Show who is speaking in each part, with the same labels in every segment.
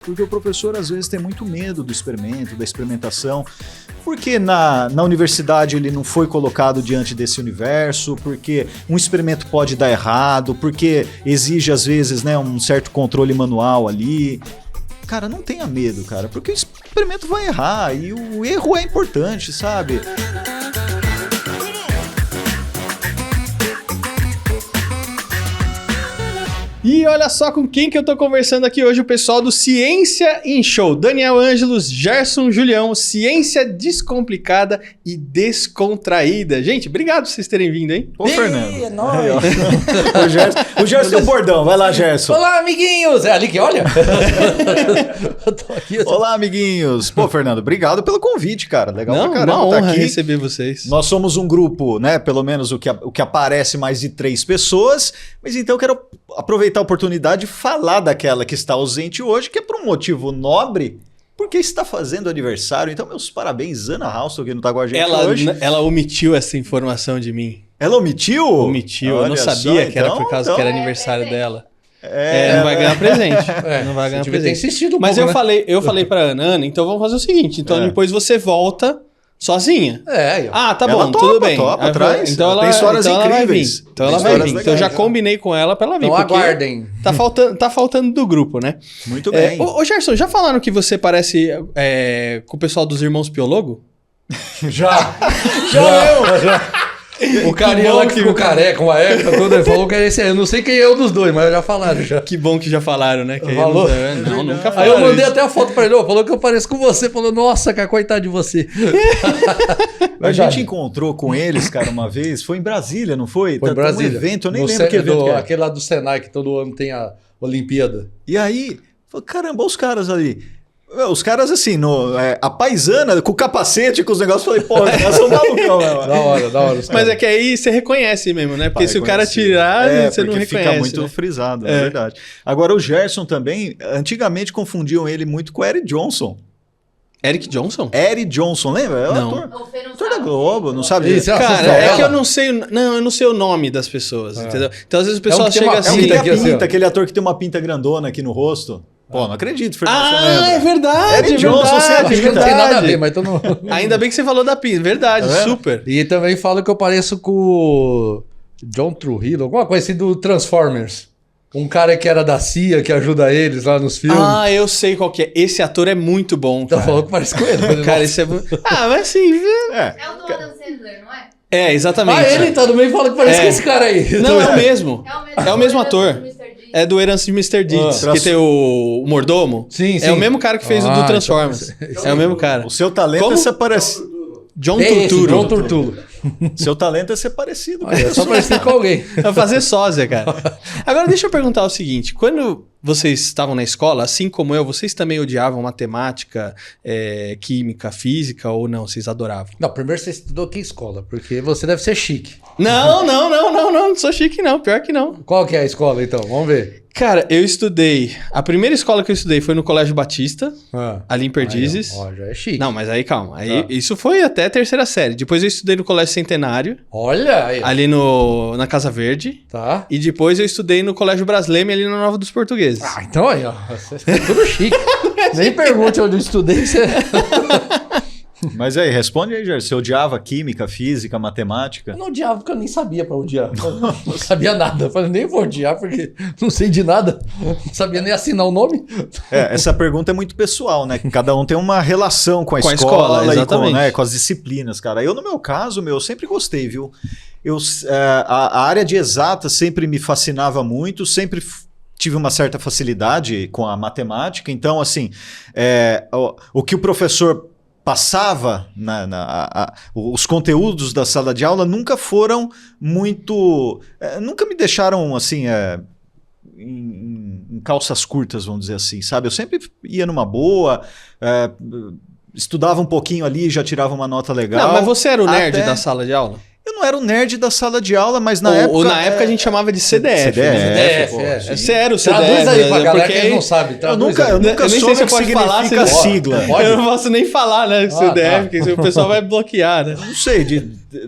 Speaker 1: Porque o professor, às vezes, tem muito medo do experimento, da experimentação, porque na universidade ele não foi colocado diante desse universo, porque um experimento pode dar errado, porque exige, às vezes, né, um certo controle manual ali. Cara, não tenha medo, cara, porque o experimento vai errar e o erro é importante, sabe?
Speaker 2: E olha só com quem que eu tô conversando aqui hoje, o pessoal do Ciência em Show. Daniel Ângelos, Gerson Julião, ciência descomplicada e descontraída. Gente, obrigado por vocês terem vindo, hein?
Speaker 1: Ô, Fernando.
Speaker 3: É nóis.
Speaker 1: O Gerson tem um bordão, vai lá, Gerson.
Speaker 3: Olá, amiguinhos! É ali que olha. Eu tô aqui.
Speaker 1: Olá, amiguinhos. Pô, Fernando, obrigado pelo convite, cara. Legal
Speaker 2: Não,
Speaker 1: pra caramba
Speaker 2: uma honra
Speaker 1: tá aqui.
Speaker 2: receber vocês.
Speaker 1: Nós somos um grupo, né? Pelo menos o que aparece mais de 3 pessoas. Mas então eu quero aproveitar a oportunidade de falar daquela que está ausente hoje, que é por um motivo nobre, porque está fazendo aniversário. Então, meus parabéns, Ana Halston, que não está com a gente hoje.
Speaker 2: Ela omitiu essa informação de mim.
Speaker 1: Ela omitiu?
Speaker 2: Omitiu, eu não sabia
Speaker 1: só,
Speaker 2: que era
Speaker 1: então,
Speaker 2: por causa que era aniversário dela.
Speaker 1: É,
Speaker 2: não vai ganhar presente. Não vai ganhar
Speaker 3: Devia ter
Speaker 2: presente.
Speaker 3: insistido um
Speaker 2: Mas
Speaker 3: pouco,
Speaker 2: eu falei pra Ana, então vamos fazer o seguinte, então depois você volta sozinha.
Speaker 3: ó.
Speaker 2: Tá
Speaker 1: ela
Speaker 2: bom,
Speaker 1: topa,
Speaker 2: tudo bem.
Speaker 1: topa,
Speaker 2: Aí,
Speaker 1: traz.
Speaker 2: então ela
Speaker 1: Tem histórias
Speaker 2: então ela vai
Speaker 1: incríveis.
Speaker 2: vir. Então ela
Speaker 1: Tem
Speaker 2: vai vir.
Speaker 1: histórias
Speaker 2: Então eu já
Speaker 1: legais,
Speaker 2: combinei com ela pra ela vir.
Speaker 3: Então
Speaker 2: porque
Speaker 3: aguardem.
Speaker 2: Tá faltando do grupo, né?
Speaker 1: Muito bem.
Speaker 2: Ô Gerson, já falaram que você parece com o pessoal dos Irmãos Piologo?
Speaker 3: Já. O carinha
Speaker 2: bom
Speaker 3: lá que ficou careca, uma época toda, ele falou que era esse aí. Eu não sei quem é um dos dois, mas já falaram já.
Speaker 2: Que bom que já falaram, né? Que
Speaker 3: Falou?
Speaker 2: Não, nunca
Speaker 3: Aí
Speaker 2: falaram
Speaker 3: eu mandei
Speaker 2: isso.
Speaker 3: até a foto pra ele, falou que eu pareço com você. Falou, nossa, cara, coitado de você.
Speaker 1: A gente encontrou com eles, cara, uma vez. Foi em Brasília, não foi?
Speaker 3: Foi em Brasília.
Speaker 1: Um evento, eu nem
Speaker 3: No
Speaker 1: lembro que evento que era.
Speaker 3: Aquele lá do Senai, que todo ano tem a Olimpíada.
Speaker 1: E aí, falei, caramba, os caras ali. Os caras assim, a paisana, com o capacete, com os negócios, falei, pô, nós somos malucão, né?
Speaker 3: Da hora.
Speaker 2: Mas é que aí você reconhece mesmo, né? Porque
Speaker 1: Pai,
Speaker 2: se o cara
Speaker 1: conheci.
Speaker 2: tirar, você não
Speaker 1: porque
Speaker 2: reconhece.
Speaker 1: fica muito
Speaker 2: né?
Speaker 1: frisado, é verdade. Agora, o Gerson também, antigamente confundiam ele muito com o Eric Johnson.
Speaker 2: Eric Johnson?
Speaker 1: Eric Johnson, lembra? É o
Speaker 2: Não.
Speaker 1: ator da Globo, não sabe?
Speaker 3: Isso,
Speaker 2: Cara,
Speaker 3: novela.
Speaker 2: é que eu não sei o nome das pessoas, entendeu? Então às vezes o pessoal
Speaker 3: que tem
Speaker 2: chega
Speaker 3: uma
Speaker 1: É um
Speaker 2: assim...
Speaker 1: que tem a
Speaker 3: aqui, assim,
Speaker 1: pinta,
Speaker 3: ó.
Speaker 1: aquele ator que tem uma pinta grandona aqui no rosto. Pô, não acredito, Fernando. você
Speaker 2: Ah,
Speaker 1: lembra?
Speaker 2: é verdade,
Speaker 1: Eric
Speaker 2: é
Speaker 1: Johnson,
Speaker 2: verdade,
Speaker 1: você
Speaker 2: é
Speaker 1: acredita?
Speaker 3: Não tem nada a
Speaker 2: verdade.
Speaker 3: ver, mas tô no...
Speaker 2: Ainda bem que você falou da pinta, verdade,
Speaker 1: Tá vendo?
Speaker 2: super.
Speaker 3: E também falo que eu pareço com o John Trujillo, alguma coisa assim do Transformers. Um cara que era da CIA, que ajuda eles lá nos filmes.
Speaker 2: Ah, eu sei qual que é. Esse ator é muito bom,
Speaker 3: Então
Speaker 2: cara.
Speaker 3: falou que parece com ele. Falei,
Speaker 2: Cara,
Speaker 3: nossa.
Speaker 2: esse é muito... Ah, mas assim...
Speaker 1: É.
Speaker 4: É o do Adam Sandler, não é?
Speaker 2: É, exatamente.
Speaker 3: ele tá no meio e fala que parece
Speaker 2: É.
Speaker 3: com esse cara aí.
Speaker 2: Não, é o mesmo.
Speaker 4: É
Speaker 2: o mesmo ator.
Speaker 4: do Mr. Deeds.
Speaker 2: É do Herança de Mr. Deeds,
Speaker 1: Ah.
Speaker 2: que tem o mordomo.
Speaker 3: Sim,
Speaker 2: É
Speaker 3: sim.
Speaker 2: o mesmo cara que fez o do
Speaker 3: então
Speaker 2: Transformers. É o mesmo cara.
Speaker 1: O seu talento
Speaker 2: Como?
Speaker 1: é ser parecido.
Speaker 2: John
Speaker 3: É esse,
Speaker 2: Turturro.
Speaker 3: John Turturro.
Speaker 1: Seu talento é ser parecido. com
Speaker 3: É
Speaker 1: isso.
Speaker 3: só parecido com alguém.
Speaker 2: Vai fazer sósia, cara. Agora deixa eu perguntar o seguinte: quando vocês estavam na escola, assim como eu, vocês também odiavam matemática, química, física ou não? Vocês adoravam?
Speaker 3: Não, primeiro você estudou que escola? Porque você deve ser chique.
Speaker 2: Não sou chique não, pior que não.
Speaker 3: Qual que é a escola, então? Vamos ver.
Speaker 2: Cara, eu estudei. A primeira escola que eu estudei foi no Colégio Batista, ali em Perdizes.
Speaker 3: Aí, ó, já é chique.
Speaker 2: Não, mas aí calma. Aí,
Speaker 3: Tá.
Speaker 2: Isso foi até a terceira série. Depois eu estudei no Colégio Centenário,
Speaker 3: Olha aí.
Speaker 2: ali na Casa Verde.
Speaker 3: Tá.
Speaker 2: E depois eu estudei no Colégio Brasleme, ali na Nova dos Portugueses.
Speaker 3: Ah, então aí, ó. Você é tudo chique. Nem pergunte onde eu estudei. Você...
Speaker 1: Mas aí, responde aí, Gerson. Você odiava química, física, matemática?
Speaker 3: Eu não odiava porque eu nem sabia pra odiar. Eu não sabia nada. Eu falei, nem vou odiar porque não sei de nada. Não sabia nem assinar o nome.
Speaker 1: Essa pergunta é muito pessoal, né? Cada um tem uma relação com a
Speaker 2: Com a
Speaker 1: escola,
Speaker 2: escola,
Speaker 1: e
Speaker 2: exatamente.
Speaker 1: com as disciplinas, cara. Eu, no meu caso, eu sempre gostei, viu? A área de exata sempre me fascinava muito, sempre tive uma certa facilidade com a matemática. Então, assim, o que o professor passava, os conteúdos da sala de aula nunca foram muito... nunca me deixaram, assim... Em calças curtas, vamos dizer assim, sabe? Eu sempre ia numa boa, estudava um pouquinho ali, já tirava uma nota legal.
Speaker 2: Não, mas você era o nerd
Speaker 1: Até-
Speaker 2: da sala de aula?
Speaker 1: Eu não era o nerd da sala de aula, mas na época...
Speaker 2: Ou na época a gente chamava de CDF.
Speaker 1: CDF,
Speaker 2: né?
Speaker 3: é.
Speaker 2: Você era o CDF.
Speaker 3: Traduz aí pra
Speaker 2: né?
Speaker 3: galera
Speaker 2: Porque
Speaker 3: que eles não sabem.
Speaker 1: Eu
Speaker 3: Traduz
Speaker 1: nunca,
Speaker 3: aí.
Speaker 1: eu nunca
Speaker 2: Eu nem
Speaker 1: soube
Speaker 2: sei
Speaker 1: o
Speaker 2: se
Speaker 1: que
Speaker 2: pode falar,
Speaker 1: significa
Speaker 2: se-
Speaker 1: sigla.
Speaker 3: Pode?
Speaker 2: Eu não posso nem falar, né? CDF,
Speaker 3: tá.
Speaker 2: porque o pessoal vai bloquear, né?
Speaker 1: Não sei, de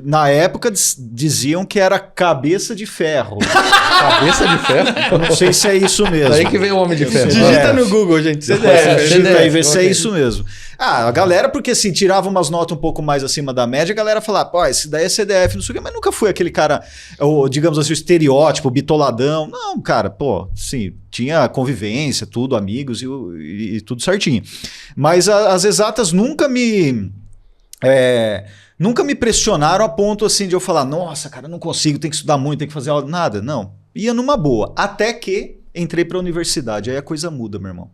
Speaker 1: na época diziam que era cabeça de ferro.
Speaker 3: Cabeça de ferro?
Speaker 1: Eu não sei se é isso mesmo.
Speaker 3: Daí que veio o Homem de Ferro.
Speaker 2: Digita no Google, gente.
Speaker 1: Digita aí, vê se é
Speaker 3: ok.
Speaker 1: isso mesmo. A galera, porque assim, tirava umas notas um pouco mais acima da média, a galera falava, pô, esse daí é CDF, não sei o quê, mas nunca fui aquele cara, digamos assim, o estereótipo, o bitoladão. Não, cara, pô, sim, tinha convivência, tudo, amigos e tudo certinho. Mas as exatas nunca me pressionaram a ponto assim de eu falar, nossa, cara, não consigo, tem que estudar muito, tem que fazer aula, nada. Não, ia numa boa. Até que entrei para a universidade, aí a coisa muda, meu irmão.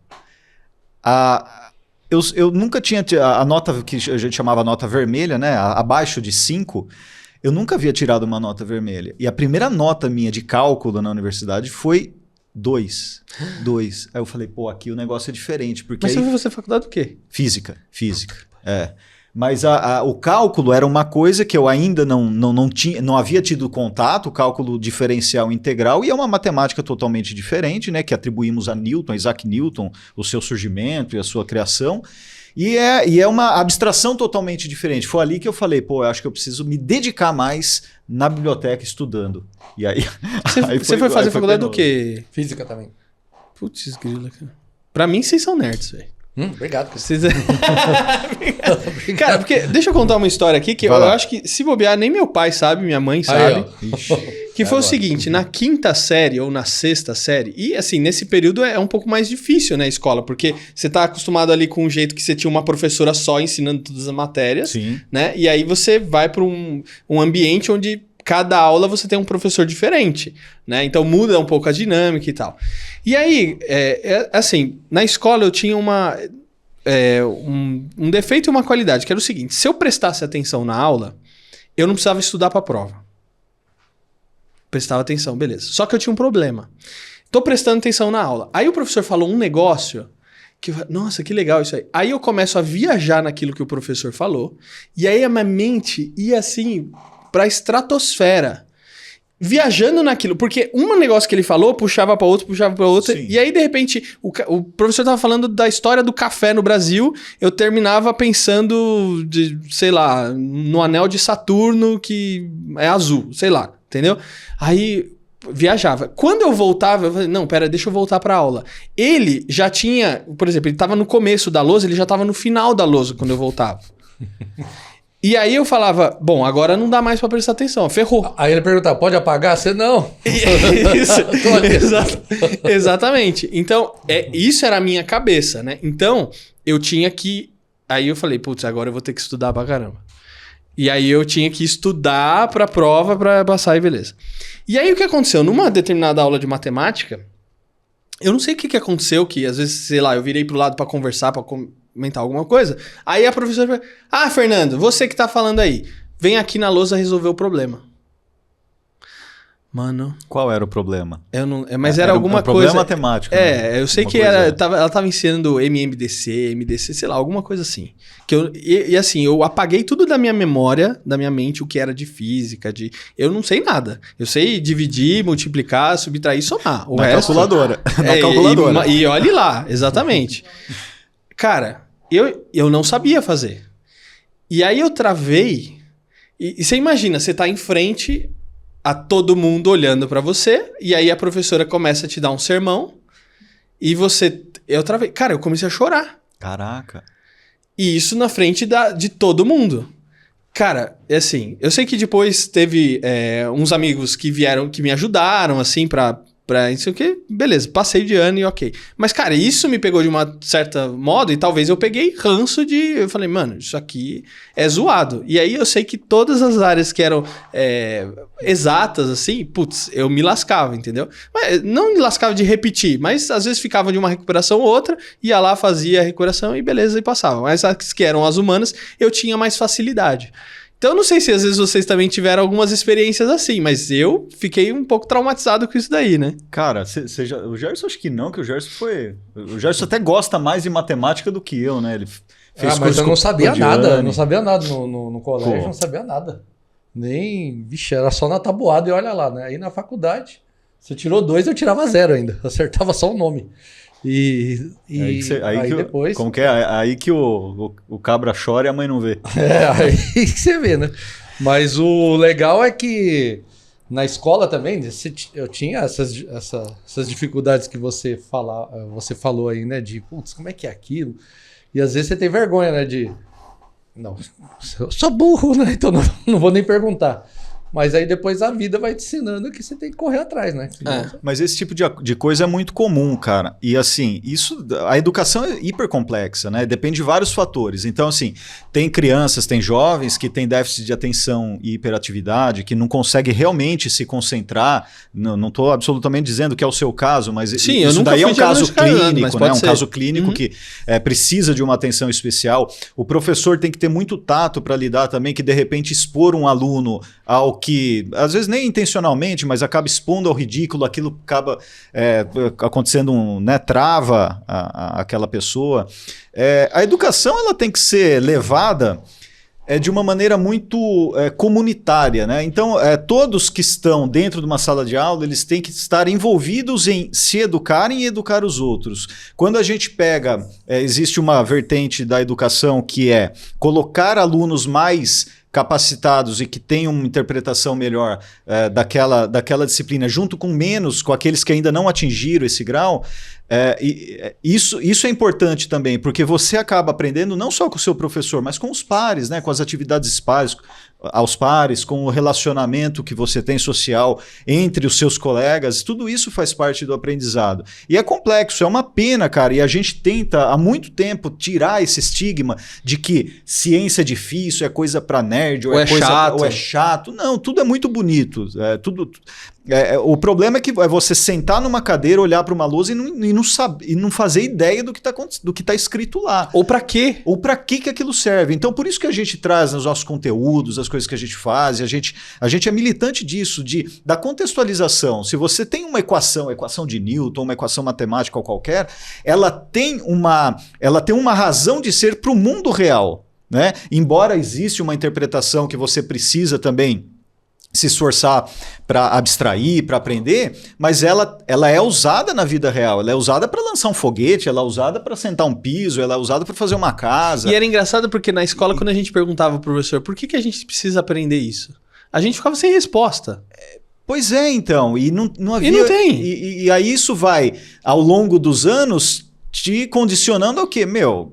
Speaker 1: Eu nunca tinha a nota que a gente chamava nota vermelha, né? Abaixo de 5, eu nunca havia tirado uma nota vermelha. E a primeira nota minha de cálculo na universidade foi 2. Aí eu falei, pô, aqui o negócio é diferente. Porque
Speaker 2: Mas
Speaker 1: aí...
Speaker 2: você foi faculdade do quê?
Speaker 1: Física. É. Mas o cálculo era uma coisa que eu ainda não havia tido contato, o cálculo diferencial integral, e é uma matemática totalmente diferente, né, que atribuímos a Newton, a Isaac Newton, o seu surgimento e a sua criação. E é uma abstração totalmente diferente. Foi ali que eu falei, pô, eu acho que eu preciso me dedicar mais na biblioteca estudando. E aí...
Speaker 2: Você foi fazer faculdade do quê?
Speaker 3: Física também.
Speaker 2: Putz, grila, cara. Pra mim, vocês são nerds, velho.
Speaker 3: Obrigado.
Speaker 2: Vocês... Cara, porque deixa eu contar uma história aqui que eu acho que, se bobear, nem meu pai sabe, minha mãe sabe. Que foi o seguinte, na 5ª série ou na 6ª série, e assim, nesse período é um pouco mais difícil, né, a escola, porque você tá acostumado ali com um jeito que você tinha uma professora só ensinando todas as matérias,
Speaker 1: Sim.
Speaker 2: né, e aí você vai para um ambiente onde cada aula você tem um professor diferente, né, então muda um pouco a dinâmica e tal. E aí, assim, na escola eu tinha um defeito e uma qualidade, que era o seguinte, se eu prestasse atenção na aula, eu não precisava estudar para a prova. Prestava atenção, beleza. Só que eu tinha um problema. Tô prestando atenção na aula. Aí o professor falou um negócio que, nossa, que legal isso aí. Aí eu começo a viajar naquilo que o professor falou, e aí a minha mente ia assim pra estratosfera. Viajando naquilo, porque um negócio que ele falou puxava para outro,
Speaker 1: Sim.
Speaker 2: e aí de repente o professor tava falando da história do café no Brasil, eu terminava pensando sei lá, no anel de Saturno que é azul, sei lá, entendeu? Aí viajava. Quando eu voltava, eu falei, não, pera, deixa eu voltar pra aula. Ele já tinha, por exemplo, ele tava no começo da lousa, ele já tava no final da lousa quando eu voltava. E aí eu falava, bom, agora não dá mais pra prestar atenção, ferrou.
Speaker 3: Aí ele perguntava, pode apagar? Você não.
Speaker 2: Isso, exatamente. Então, isso era a minha cabeça, né? Então, eu tinha que... Aí eu falei, putz, agora eu vou ter que estudar pra caramba. E aí eu tinha que estudar pra prova pra passar e beleza. E aí o que aconteceu? Numa determinada aula de matemática, eu não sei o que aconteceu, que às vezes, sei lá, eu virei pro lado pra conversar, pra comentar alguma coisa. Aí a professora falou, Fernando, você que tá falando aí, vem aqui na lousa resolver o problema. Mano...
Speaker 1: Qual era o problema?
Speaker 2: Eu não, mas era alguma coisa...
Speaker 1: Problema matemático.
Speaker 2: Né? Eu sei que ela tava ensinando MMDC, MDC, sei lá, alguma coisa assim. E assim, eu apaguei tudo da minha memória, da minha mente, o que era de física, eu não sei nada. Eu sei dividir, multiplicar, subtrair e somar.
Speaker 1: Na calculadora. Na calculadora.
Speaker 2: E olhe lá, exatamente. Cara, eu não sabia fazer. E aí eu travei. E você imagina, você tá em frente a todo mundo olhando pra você, e aí a professora começa a te dar um sermão, e eu travei. Cara, eu comecei a chorar.
Speaker 1: Caraca.
Speaker 2: E isso na frente de todo mundo. Cara, assim, eu sei que depois teve uns amigos que vieram, que me ajudaram, assim, pra isso aqui, beleza, passei de ano e ok. Mas, cara, isso me pegou de uma certa modo, e talvez eu peguei ranço eu falei, mano, isso aqui é zoado. E aí eu sei que todas as áreas que eram exatas, assim, putz, eu me lascava, entendeu? Mas, não me lascava de repetir, mas às vezes ficava de uma recuperação ou outra, ia lá, fazia a recuperação e beleza, e passava. Mas as que eram as humanas, eu tinha mais facilidade. Então, eu não sei se às vezes vocês também tiveram algumas experiências assim, mas eu fiquei um pouco traumatizado com isso daí, né?
Speaker 1: Cara, o Gerson acho que não, que o Gerson foi... O Gerson até gosta mais de matemática do que eu, né? Ele fez
Speaker 3: mas eu não sabia nada, eu não
Speaker 1: sabia.
Speaker 3: sabia nada no colégio, não sabia nada. Nem, vixe, era só na tabuada e olha lá, né? Aí na faculdade, se eu tirou 2, eu tirava 0 ainda, acertava só o nome. Aí depois...
Speaker 1: Como que é? Aí que o cabra chora e a mãe não vê.
Speaker 3: Aí que você vê, né? Mas o legal é que na escola também, eu tinha essas dificuldades que você falou aí, né? De, putz, como é que é aquilo? E às vezes você tem vergonha, né? Não, eu sou burro, né? Então não vou nem perguntar. Mas aí depois a vida vai te ensinando que você tem que correr atrás, né?
Speaker 1: Mas esse tipo de coisa é muito comum, cara. E assim, a educação é hiper complexa, né? Depende de vários fatores. Então, assim, tem crianças, tem jovens que têm déficit de atenção e hiperatividade, que não conseguem realmente se concentrar. Não estou absolutamente dizendo que é o seu caso, mas
Speaker 2: sim,
Speaker 1: isso daí é um caso clínico, né? Um caso clínico
Speaker 2: uhum.
Speaker 1: que precisa de uma atenção especial. O professor tem que ter muito tato para lidar também, que de repente expor um aluno ao que, às vezes nem intencionalmente, mas acaba expondo ao ridículo, aquilo acaba acontecendo, trava aquela pessoa. A educação ela tem que ser levada de uma maneira muito comunitária, né? Então, todos que estão dentro de uma sala de aula, eles têm que estar envolvidos em se educarem e educar os outros. Quando a gente pega, existe uma vertente da educação que é colocar alunos mais capacitados e que tenham uma interpretação melhor daquela disciplina, junto com aqueles que ainda não atingiram esse grau. Isso é importante também, porque você acaba aprendendo não só com o seu professor, mas com os pares, né? Com as atividades aos pares, com o relacionamento que você tem social entre os seus colegas, tudo isso faz parte do aprendizado. E é complexo, é uma pena, cara, e a gente tenta há muito tempo tirar esse estigma de que ciência é difícil, é coisa para nerd, ou é chato. Não, tudo é muito bonito, o problema é que é você sentar numa cadeira, olhar para uma lousa e não fazer ideia do que tá escrito lá.
Speaker 2: Ou para quê?
Speaker 1: Ou para que aquilo serve. Então, por isso que a gente traz nos nossos conteúdos, as coisas que a gente faz, a gente é militante disso, da contextualização. Se você tem uma equação de Newton, uma equação matemática ou qualquer, ela tem uma razão de ser para o mundo real, né? Embora exista uma interpretação que você precisa também se esforçar para abstrair, para aprender, mas ela é usada na vida real, ela é usada para lançar um foguete, ela é usada para sentar um piso, ela é usada para fazer uma casa.
Speaker 2: E era engraçado porque na escola, quando a gente perguntava pro professor por que a gente precisa aprender isso, a gente ficava sem resposta.
Speaker 1: Pois é, então, e não havia...
Speaker 2: E não tem.
Speaker 1: E aí isso vai, ao longo dos anos, te condicionando ao quê?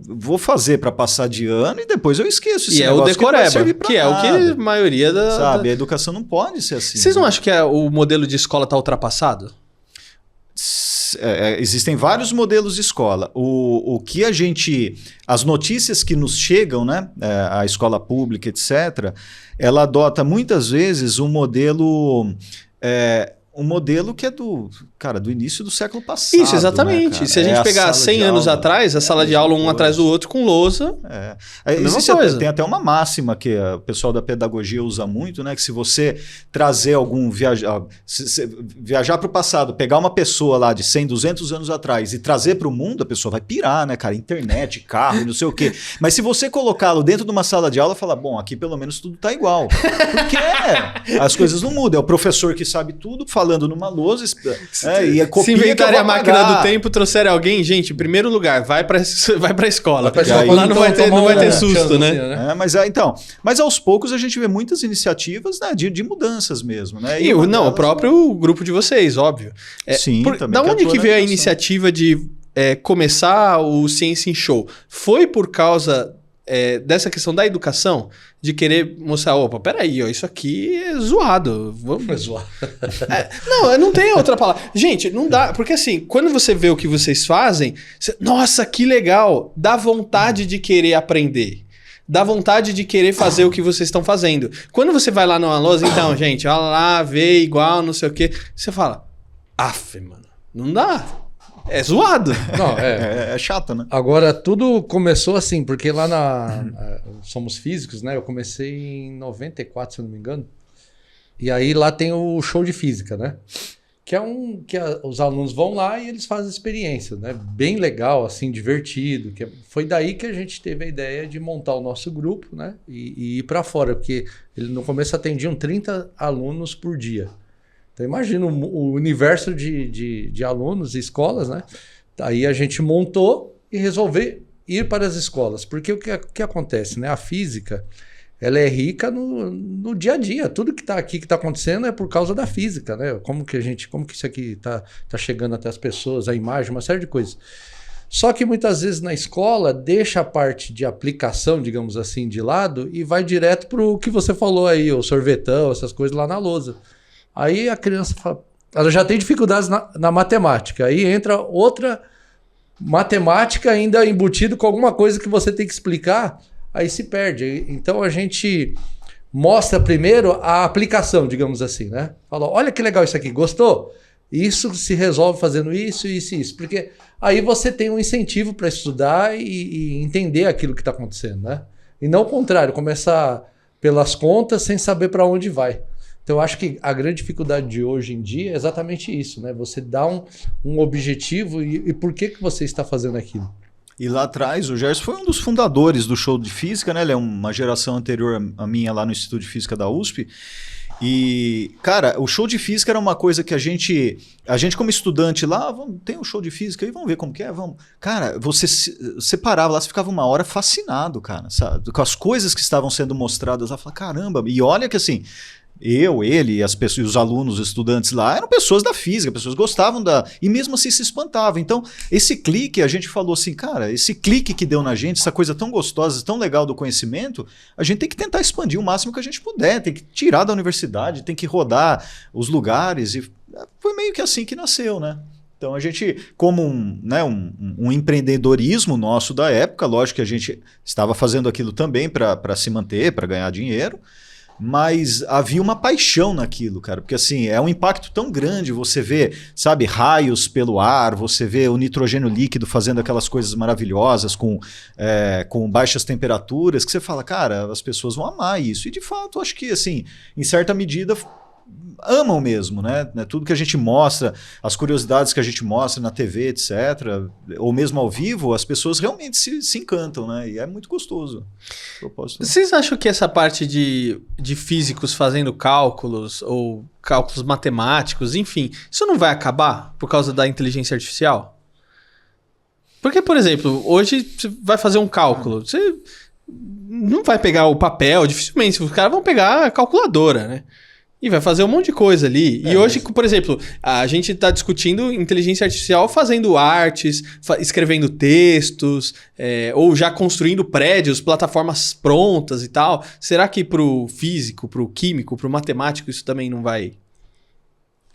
Speaker 1: Vou fazer para passar de ano e depois eu esqueço.
Speaker 2: E é o decoreba, que é o que a maioria
Speaker 1: Sabe, a educação não pode ser assim.
Speaker 2: Vocês não acham que o modelo de escola está ultrapassado?
Speaker 1: Existem vários modelos de escola. O que as notícias que nos chegam, né, a escola pública, etc., ela adota muitas vezes um modelo que é do início do século passado.
Speaker 2: Isso, exatamente.
Speaker 1: Né,
Speaker 2: se a gente pegar 100 anos atrás, a sala de aula um atrás do outro com lousa,
Speaker 1: tem até uma máxima que o pessoal da pedagogia usa muito, né? Que se você trazer viajar para o passado, pegar uma pessoa lá de 100, 200 anos atrás e trazer para o mundo, a pessoa vai pirar, né, cara? Internet, carro, não sei o quê. Mas se você colocá-lo dentro de uma sala de aula, fala, bom, aqui pelo menos tudo tá igual. Porque as coisas não mudam. É o professor que sabe tudo, falando numa lousa, e a copia.
Speaker 2: Se inventarem a máquina do tempo, trouxerem alguém, gente, em primeiro lugar, vai pra escola. Lá não vai ter susto, né?
Speaker 1: Mas aos poucos a gente vê muitas iniciativas, né, de mudanças mesmo, né?
Speaker 2: O próprio grupo de vocês, óbvio.
Speaker 1: Sim, também.
Speaker 2: Da onde que veio a iniciativa de começar o Ciência em Show? Foi por causa dessa questão da educação? De querer mostrar, peraí, isso aqui é zoado.
Speaker 3: É zoado.
Speaker 2: Não tem outra palavra. Gente, não dá, porque assim, quando você vê o que vocês fazem, nossa, que legal, dá vontade de querer aprender. Dá vontade de querer fazer o que vocês estão fazendo. Quando você vai lá numa lousa, então, gente, olha lá, vê igual, não sei o quê, você fala, mano, não dá. É zoado.
Speaker 3: Não,
Speaker 1: é chato, né?
Speaker 3: Agora, tudo começou assim, porque lá somos físicos, né? Eu comecei em 94, se eu não me engano. E aí lá tem o show de física, né? Que é os alunos vão lá e eles fazem experiência, né? Bem legal, assim, divertido. Foi daí que a gente teve a ideia de montar o nosso grupo, né? E ir para fora, porque no começo atendiam 30 alunos por dia. Então imagina o universo de alunos e escolas, né? Aí a gente montou e resolveu ir para as escolas. Porque o que acontece, né? A física, ela é rica no dia a dia. Tudo que está aqui, que está acontecendo é por causa da física, né? Como que isso aqui tá chegando até as pessoas, a imagem, uma série de coisas. Só que muitas vezes na escola deixa a parte de aplicação, digamos assim, de lado e vai direto para o que você falou aí, o sorvetão, essas coisas lá na lousa. Aí a criança fala, ela já tem dificuldades na matemática. Aí entra outra matemática ainda embutido com alguma coisa que você tem que explicar, aí se perde. Então a gente mostra primeiro a aplicação, digamos assim, né? Fala, olha que legal isso aqui, gostou? Isso se resolve fazendo isso, isso e isso. Porque aí você tem um incentivo para estudar e entender aquilo que está acontecendo, né? E não o contrário, começar pelas contas sem saber para onde vai. Então eu acho que a grande dificuldade de hoje em dia é exatamente isso, né? Você dá um objetivo e por que você está fazendo aquilo.
Speaker 1: E lá atrás, o Gerson foi um dos fundadores do show de física, né? Ele é uma geração anterior à minha lá no Instituto de Física da USP. E, cara, o show de física era uma coisa que a gente como estudante lá, tem um show de física aí, vamos ver como que é, vamos. Cara, você parava lá, você ficava uma hora fascinado, cara, sabe? Com as coisas que estavam sendo mostradas lá, falava, caramba, e olha que assim, ele, as pessoas, os alunos, os estudantes lá, eram pessoas da física, pessoas gostavam e mesmo assim se espantavam. Então, esse clique, a gente falou assim, cara, esse clique que deu na gente, essa coisa tão gostosa, tão legal do conhecimento, a gente tem que tentar expandir o máximo que a gente puder, tem que tirar da universidade, tem que rodar os lugares, e foi meio que assim que nasceu, né? Então a gente, como um empreendedorismo nosso da época, lógico que a gente estava fazendo aquilo também para se manter, para ganhar dinheiro, mas havia uma paixão naquilo, cara, porque assim, é um impacto tão grande, você vê, sabe, raios pelo ar, você vê o nitrogênio líquido fazendo aquelas coisas maravilhosas com baixas temperaturas, que você fala, cara, as pessoas vão amar isso, e de fato, acho que assim, em certa medida, amam mesmo, né? Tudo que a gente mostra, as curiosidades que a gente mostra na TV, etc., ou mesmo ao vivo, as pessoas realmente se encantam, né? E é muito gostoso.
Speaker 2: Vocês acham que essa parte de físicos fazendo cálculos, ou cálculos matemáticos, enfim, isso não vai acabar por causa da inteligência artificial? Porque, por exemplo, hoje você vai fazer um cálculo, você não vai pegar o papel, dificilmente, os caras vão pegar a calculadora, né? E vai fazer um monte de coisa ali. E hoje, por exemplo, a gente está discutindo inteligência artificial fazendo artes, escrevendo textos, ou já construindo prédios, plataformas prontas e tal. Será que para o físico, para o químico, para o matemático, isso também não vai...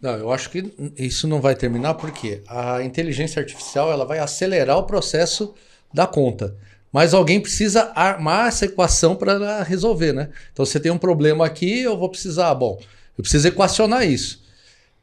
Speaker 3: Não, eu acho que isso não vai terminar porque a inteligência artificial ela vai acelerar o processo da conta. Mas alguém precisa armar essa equação para resolver, né? Então, você tem um problema aqui, eu vou precisar... eu preciso equacionar isso.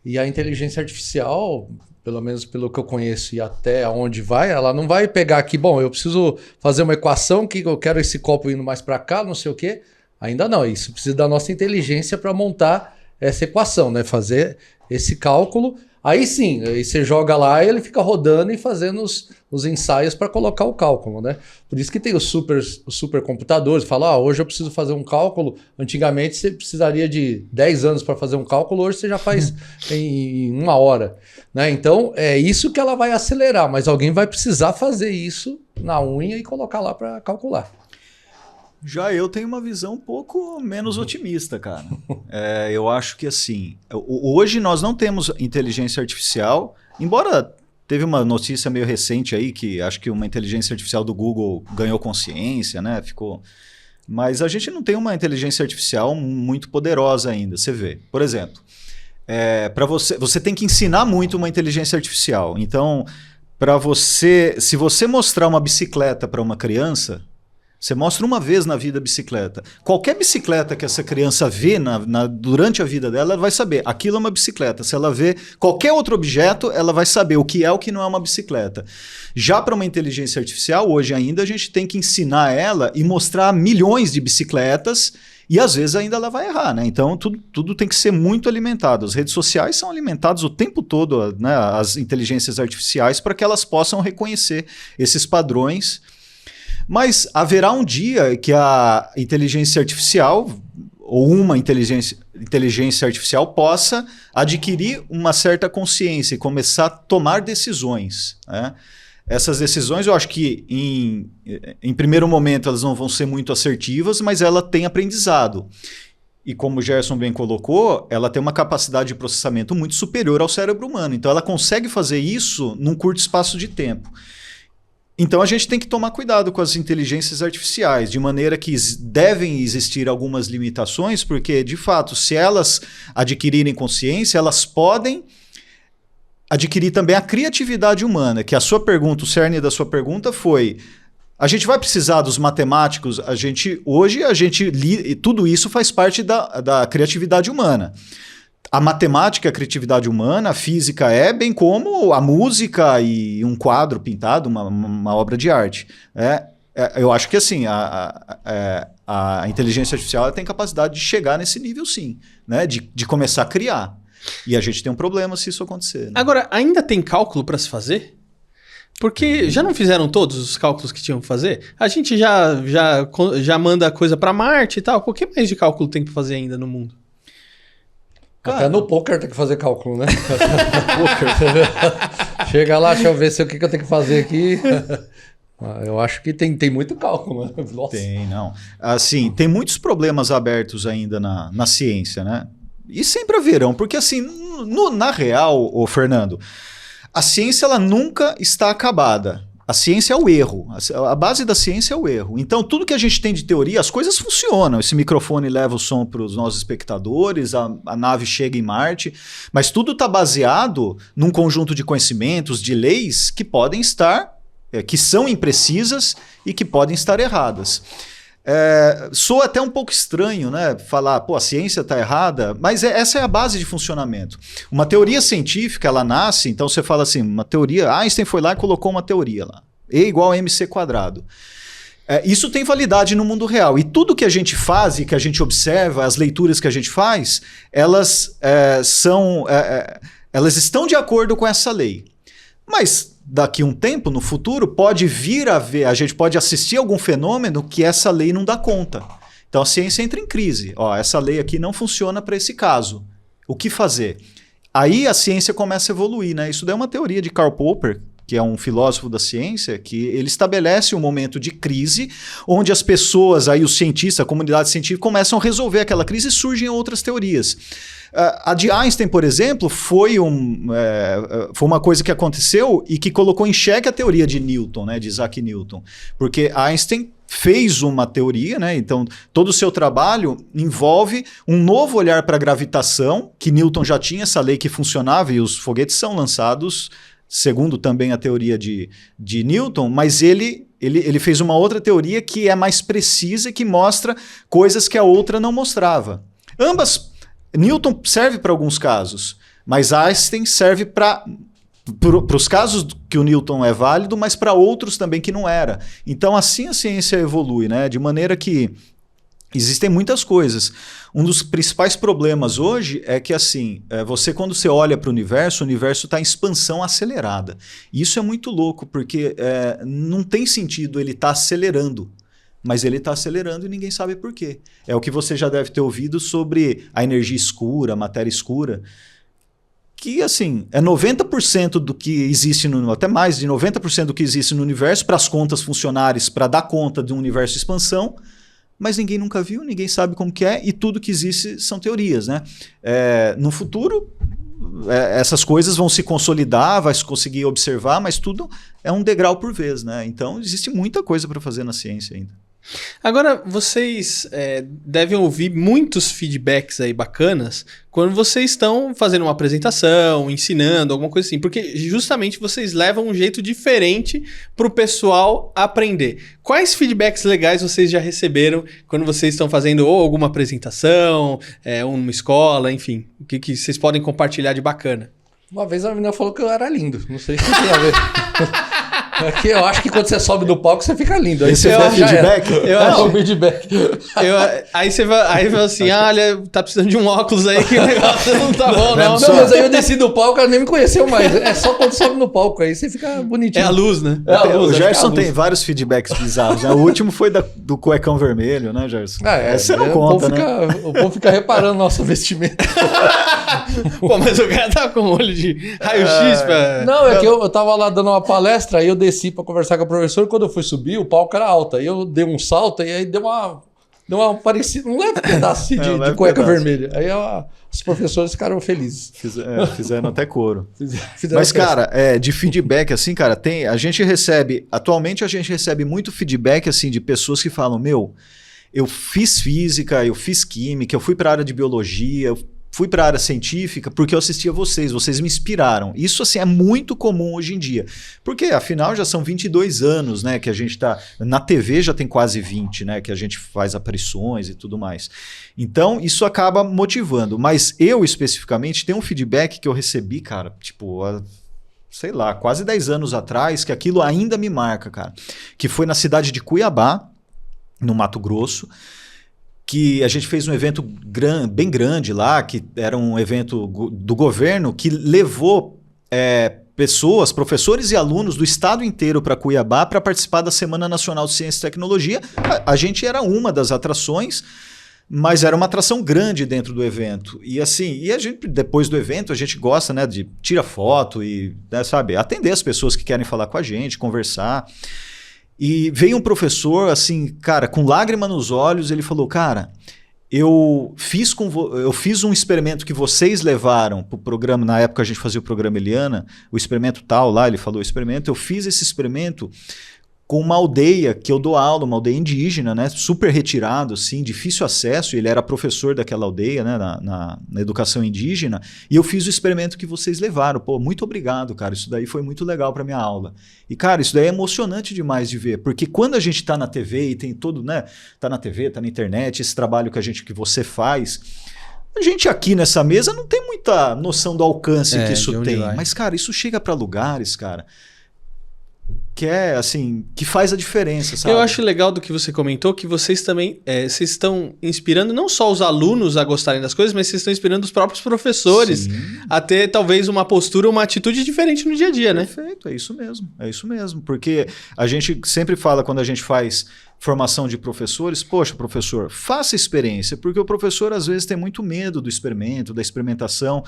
Speaker 3: E a inteligência artificial, pelo menos pelo que eu conheço e até onde vai, ela não vai pegar aqui, eu preciso fazer uma equação que eu quero esse copo indo mais para cá, não sei o quê. Ainda não, isso precisa da nossa inteligência para montar essa equação, né? Fazer esse cálculo. Aí sim, aí você joga lá e ele fica rodando e fazendo os ensaios para colocar o cálculo, né? Por isso que tem os supercomputadores. Fala, hoje eu preciso fazer um cálculo. Antigamente você precisaria de 10 anos para fazer um cálculo, hoje você já faz em 1 hora, né? Então é isso que ela vai acelerar, mas alguém vai precisar fazer isso na unha e colocar lá para calcular.
Speaker 1: Já eu tenho uma visão um pouco menos otimista, cara. Eu acho que assim, hoje nós não temos inteligência artificial, embora teve uma notícia meio recente aí que acho que uma inteligência artificial do Google ganhou consciência, né? Mas a gente não tem uma inteligência artificial muito poderosa ainda, você vê. Por exemplo, para você tem que ensinar muito uma inteligência artificial. Então, se você mostrar uma bicicleta para uma criança, você mostra uma vez na vida a bicicleta. Qualquer bicicleta que essa criança vê durante a vida dela, ela vai saber. Aquilo é uma bicicleta. Se ela vê qualquer outro objeto, ela vai saber o que é o que não é uma bicicleta. Já para uma inteligência artificial, hoje ainda, a gente tem que ensinar ela e mostrar milhões de bicicletas e às vezes ainda ela vai errar, né? Então tudo tem que ser muito alimentado. As redes sociais são alimentadas o tempo todo, né? As inteligências artificiais, para que elas possam reconhecer esses padrões. Mas haverá um dia que a inteligência artificial ou uma inteligência artificial possa adquirir uma certa consciência e começar a tomar decisões, né? Essas decisões, eu acho que em primeiro momento elas não vão ser muito assertivas, mas ela tem aprendizado. E como o Gerson bem colocou, ela tem uma capacidade de processamento muito superior ao cérebro humano. Então ela consegue fazer isso num curto espaço de tempo. Então a gente tem que tomar cuidado com as inteligências artificiais, de maneira que devem existir algumas limitações, porque, de fato, se elas adquirirem consciência, elas podem adquirir também a criatividade humana, que a sua pergunta, o cerne da sua pergunta foi: a gente vai precisar dos matemáticos? Hoje tudo isso faz parte da criatividade humana. A matemática, a criatividade humana, a física bem como a música e um quadro pintado, uma obra de arte. Eu acho que assim, a inteligência artificial ela tem capacidade de chegar nesse nível, sim, né? De começar a criar. E a gente tem um problema se isso acontecer. Né?
Speaker 2: Agora, ainda tem cálculo para se fazer? Porque já não fizeram todos os cálculos que tinham que fazer? A gente já manda coisa para Marte e tal. O que mais de cálculo tem para fazer ainda no mundo?
Speaker 3: Até no poker tem que fazer cálculo, né? Chega lá, deixa eu ver o que eu tenho que fazer aqui. Eu acho que tem muito cálculo, né? Nossa.
Speaker 1: Tem, não. Assim, tem muitos problemas abertos ainda na ciência, né? E sempre haverão, porque assim, na real, Fernando, a ciência ela nunca está acabada. A ciência é o erro. A base da ciência é o erro. Então, tudo que a gente tem de teoria, as coisas funcionam. Esse microfone leva o som para os nossos espectadores, a nave chega em Marte, mas tudo está baseado num conjunto de conhecimentos, de leis que podem estar, que são imprecisas e que podem estar erradas. Soa até um pouco estranho, né? Falar, a ciência está errada, mas essa é a base de funcionamento. Uma teoria científica, ela nasce, então você fala assim, uma teoria, Einstein foi lá e colocou uma teoria lá, E igual a MC quadrado. Isso tem validade no mundo real. E tudo que a gente faz e que a gente observa, as leituras que a gente faz, elas estão de acordo com essa lei. Mas daqui a um tempo, no futuro, pode vir a ver, a gente pode assistir a algum fenômeno que essa lei não dá conta. Então a ciência entra em crise. Essa lei aqui não funciona para esse caso. O que fazer? Aí a ciência começa a evoluir, né? Isso daí é uma teoria de Karl Popper, que é um filósofo da ciência, que ele estabelece um momento de crise, onde as pessoas, aí os cientistas, a comunidade científica, começam a resolver aquela crise e surgem outras teorias. A de Einstein, por exemplo, foi uma coisa que aconteceu e que colocou em xeque a teoria de Newton, né, de Isaac Newton. Porque Einstein fez uma teoria, né, então todo o seu trabalho envolve um novo olhar para a gravitação, que Newton já tinha essa lei que funcionava e os foguetes são lançados segundo também a teoria de Newton, mas ele fez uma outra teoria que é mais precisa e que mostra coisas que a outra não mostrava. Ambas, Newton serve para alguns casos, mas Einstein serve para os casos que o Newton é válido, mas para outros também que não era. Então assim a ciência evolui, né? De maneira que existem muitas coisas. Um dos principais problemas hoje é que, assim, quando você olha para o universo está em expansão acelerada. E isso é muito louco, porque não tem sentido ele estar acelerando. Mas ele está acelerando e ninguém sabe por quê. É o que você já deve ter ouvido sobre a energia escura, a matéria escura, que, assim, é 90% do que existe, até mais de 90% do que existe no universo, para as contas funcionarem, para dar conta de um universo de expansão, mas ninguém nunca viu, ninguém sabe como que é, e tudo que existe são teorias, né? No futuro, essas coisas vão se consolidar, vai se conseguir observar, mas tudo é um degrau por vez, né? Então, existe muita coisa para fazer na ciência ainda.
Speaker 2: Agora, vocês devem ouvir muitos feedbacks aí bacanas quando vocês estão fazendo uma apresentação, ensinando, alguma coisa assim, porque justamente vocês levam um jeito diferente para o pessoal aprender. Quais feedbacks legais vocês já receberam quando vocês estão fazendo ou alguma apresentação, ou numa escola, enfim, o que vocês podem compartilhar de bacana?
Speaker 3: Uma vez a menina falou que eu era lindo, não sei se tem a ver. Aqui eu acho que quando você sobe no palco, você fica lindo. Aí
Speaker 1: você dá feedback?
Speaker 3: Eu acho um feedback.
Speaker 2: Aí você fala assim, olha, tá precisando de um óculos aí que o negócio não tá bom, não.
Speaker 3: Não, mas aí eu desci do palco, ela nem me conheceu mais. É só quando sobe no palco, aí você fica bonitinho.
Speaker 2: É a luz, né?
Speaker 1: O Gerson tem vários feedbacks bizarros, né? O último foi do cuecão vermelho, né, Gerson? Você não conta, né?
Speaker 3: O povo fica reparando nosso vestimento.
Speaker 2: Pô, mas o cara tá com um olho de raio-x pra...
Speaker 3: Não, é que eu tava lá dando uma palestra, aí eu desci para conversar com a professora. Quando eu fui subir, o palco era alto. Aí eu dei um salto e aí deu uma parecida, um leve pedaço de cueca vermelha. Aí os professores ficaram felizes.
Speaker 1: Fizeram até coro.
Speaker 3: Fizeram
Speaker 1: Mas, cara, de feedback, assim, cara, atualmente a gente recebe muito feedback, assim, de pessoas que falam, eu fiz física, eu fiz química, eu fui para a área de biologia, eu fui para a área científica porque eu assistia vocês me inspiraram. Isso, assim, é muito comum hoje em dia. Porque, afinal, já são 22 anos, né, que a gente tá... Na TV já tem quase 20, né, que a gente faz aparições e tudo mais. Então, isso acaba motivando. Mas eu, especificamente, tenho um feedback que eu recebi, cara, tipo... sei lá, quase 10 anos atrás, que aquilo ainda me marca, cara. Que foi na cidade de Cuiabá, no Mato Grosso, que a gente fez um evento bem grande lá, que era um evento do governo, que levou pessoas, professores e alunos do estado inteiro para Cuiabá para participar da Semana Nacional de Ciência e Tecnologia. A gente era uma das atrações, mas era uma atração grande dentro do evento. E assim, a gente, depois do evento, a gente gosta, né, de tirar foto e, né, sabe, atender as pessoas que querem falar com a gente, conversar. E veio um professor, assim, cara, com lágrima nos olhos, ele falou, cara, eu fiz um experimento que vocês levaram para o programa, na época a gente fazia o programa Eliana, o experimento tal lá, ele falou, eu fiz esse experimento com uma aldeia que eu dou aula, uma aldeia indígena, né, super retirado, assim, difícil acesso, ele era professor daquela aldeia, né, na educação indígena, e eu fiz o experimento que vocês levaram. Pô, muito obrigado, cara, isso daí foi muito legal para minha aula. E, cara, isso daí é emocionante demais de ver, porque quando a gente tá na TV e tem todo, né, tá na TV, tá na internet, esse trabalho que você faz, a gente aqui nessa mesa não tem muita noção do alcance que isso tem, mas, cara, isso chega para lugares, cara, que assim, que faz a diferença, sabe?
Speaker 2: Eu acho legal do que você comentou, que vocês também vocês estão inspirando não só os alunos a gostarem das coisas, mas vocês estão inspirando os próprios professores a ter talvez uma postura, uma atitude diferente no dia a dia, né?
Speaker 1: Perfeito, é isso mesmo, porque a gente sempre fala quando a gente faz formação de professores, poxa, professor, faça experiência, porque o professor às vezes tem muito medo do experimento, da experimentação,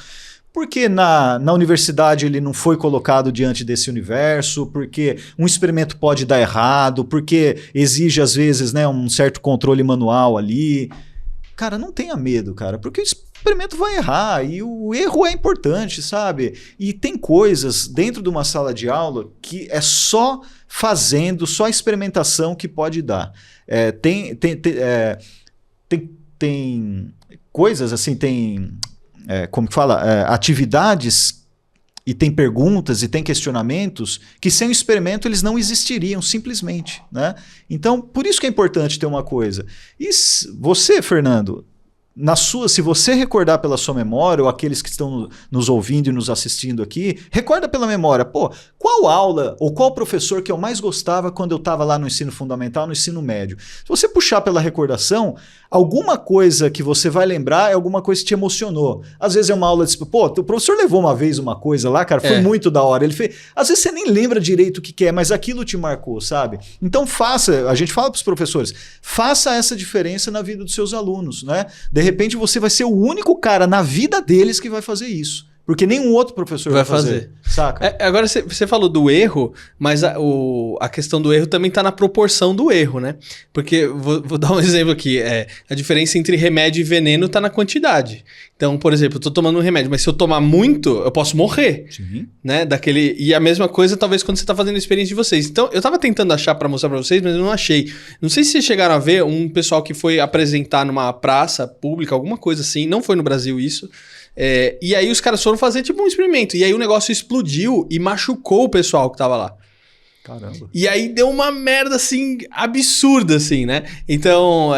Speaker 1: porque na universidade ele não foi colocado diante desse universo, porque um experimento pode dar errado, porque exige às vezes, né, um certo controle manual ali. Cara, não tenha medo, cara, porque o experimento vai errar e o erro é importante, sabe? E tem coisas dentro de uma sala de aula que é só fazendo, só experimentação que pode dar. Tem coisas assim, como que fala? Atividades e tem perguntas e tem questionamentos que sem o experimento eles não existiriam simplesmente, né? Então, por isso que é importante ter uma coisa. E você, Fernando, se você recordar pela sua memória, ou aqueles que estão nos ouvindo e nos assistindo aqui, recorda pela memória, pô, qual aula ou qual professor que eu mais gostava quando eu estava lá no ensino fundamental, no ensino médio? Se você puxar pela recordação, alguma coisa que você vai lembrar é alguma coisa que te emocionou. Às vezes é uma aula de... Pô, o professor levou uma vez uma coisa lá, cara, foi muito da hora. Ele fez... Às vezes você nem lembra direito o que é, mas aquilo te marcou, sabe? Então a gente fala para os professores, faça essa diferença na vida dos seus alunos, né? De repente você vai ser o único cara na vida deles que vai fazer isso. Porque nenhum outro professor vai fazer. Saca?
Speaker 2: Agora, você falou do erro, mas a questão do erro também está na proporção do erro, né? Porque, vou dar um exemplo aqui, a diferença entre remédio e veneno está na quantidade. Então, por exemplo, eu estou tomando um remédio, mas se eu tomar muito, eu posso morrer.
Speaker 1: Sim.
Speaker 2: Né? E a mesma coisa, talvez, quando você está fazendo a experiência de vocês. Então, eu estava tentando achar para mostrar para vocês, mas eu não achei. Não sei se vocês chegaram a ver um pessoal que foi apresentar numa praça pública, alguma coisa assim, não foi no Brasil isso. E aí os caras foram fazer tipo um experimento. E aí o negócio explodiu e machucou o pessoal que tava lá.
Speaker 1: Caramba.
Speaker 2: E aí deu uma merda, assim, absurda, assim, né? Então,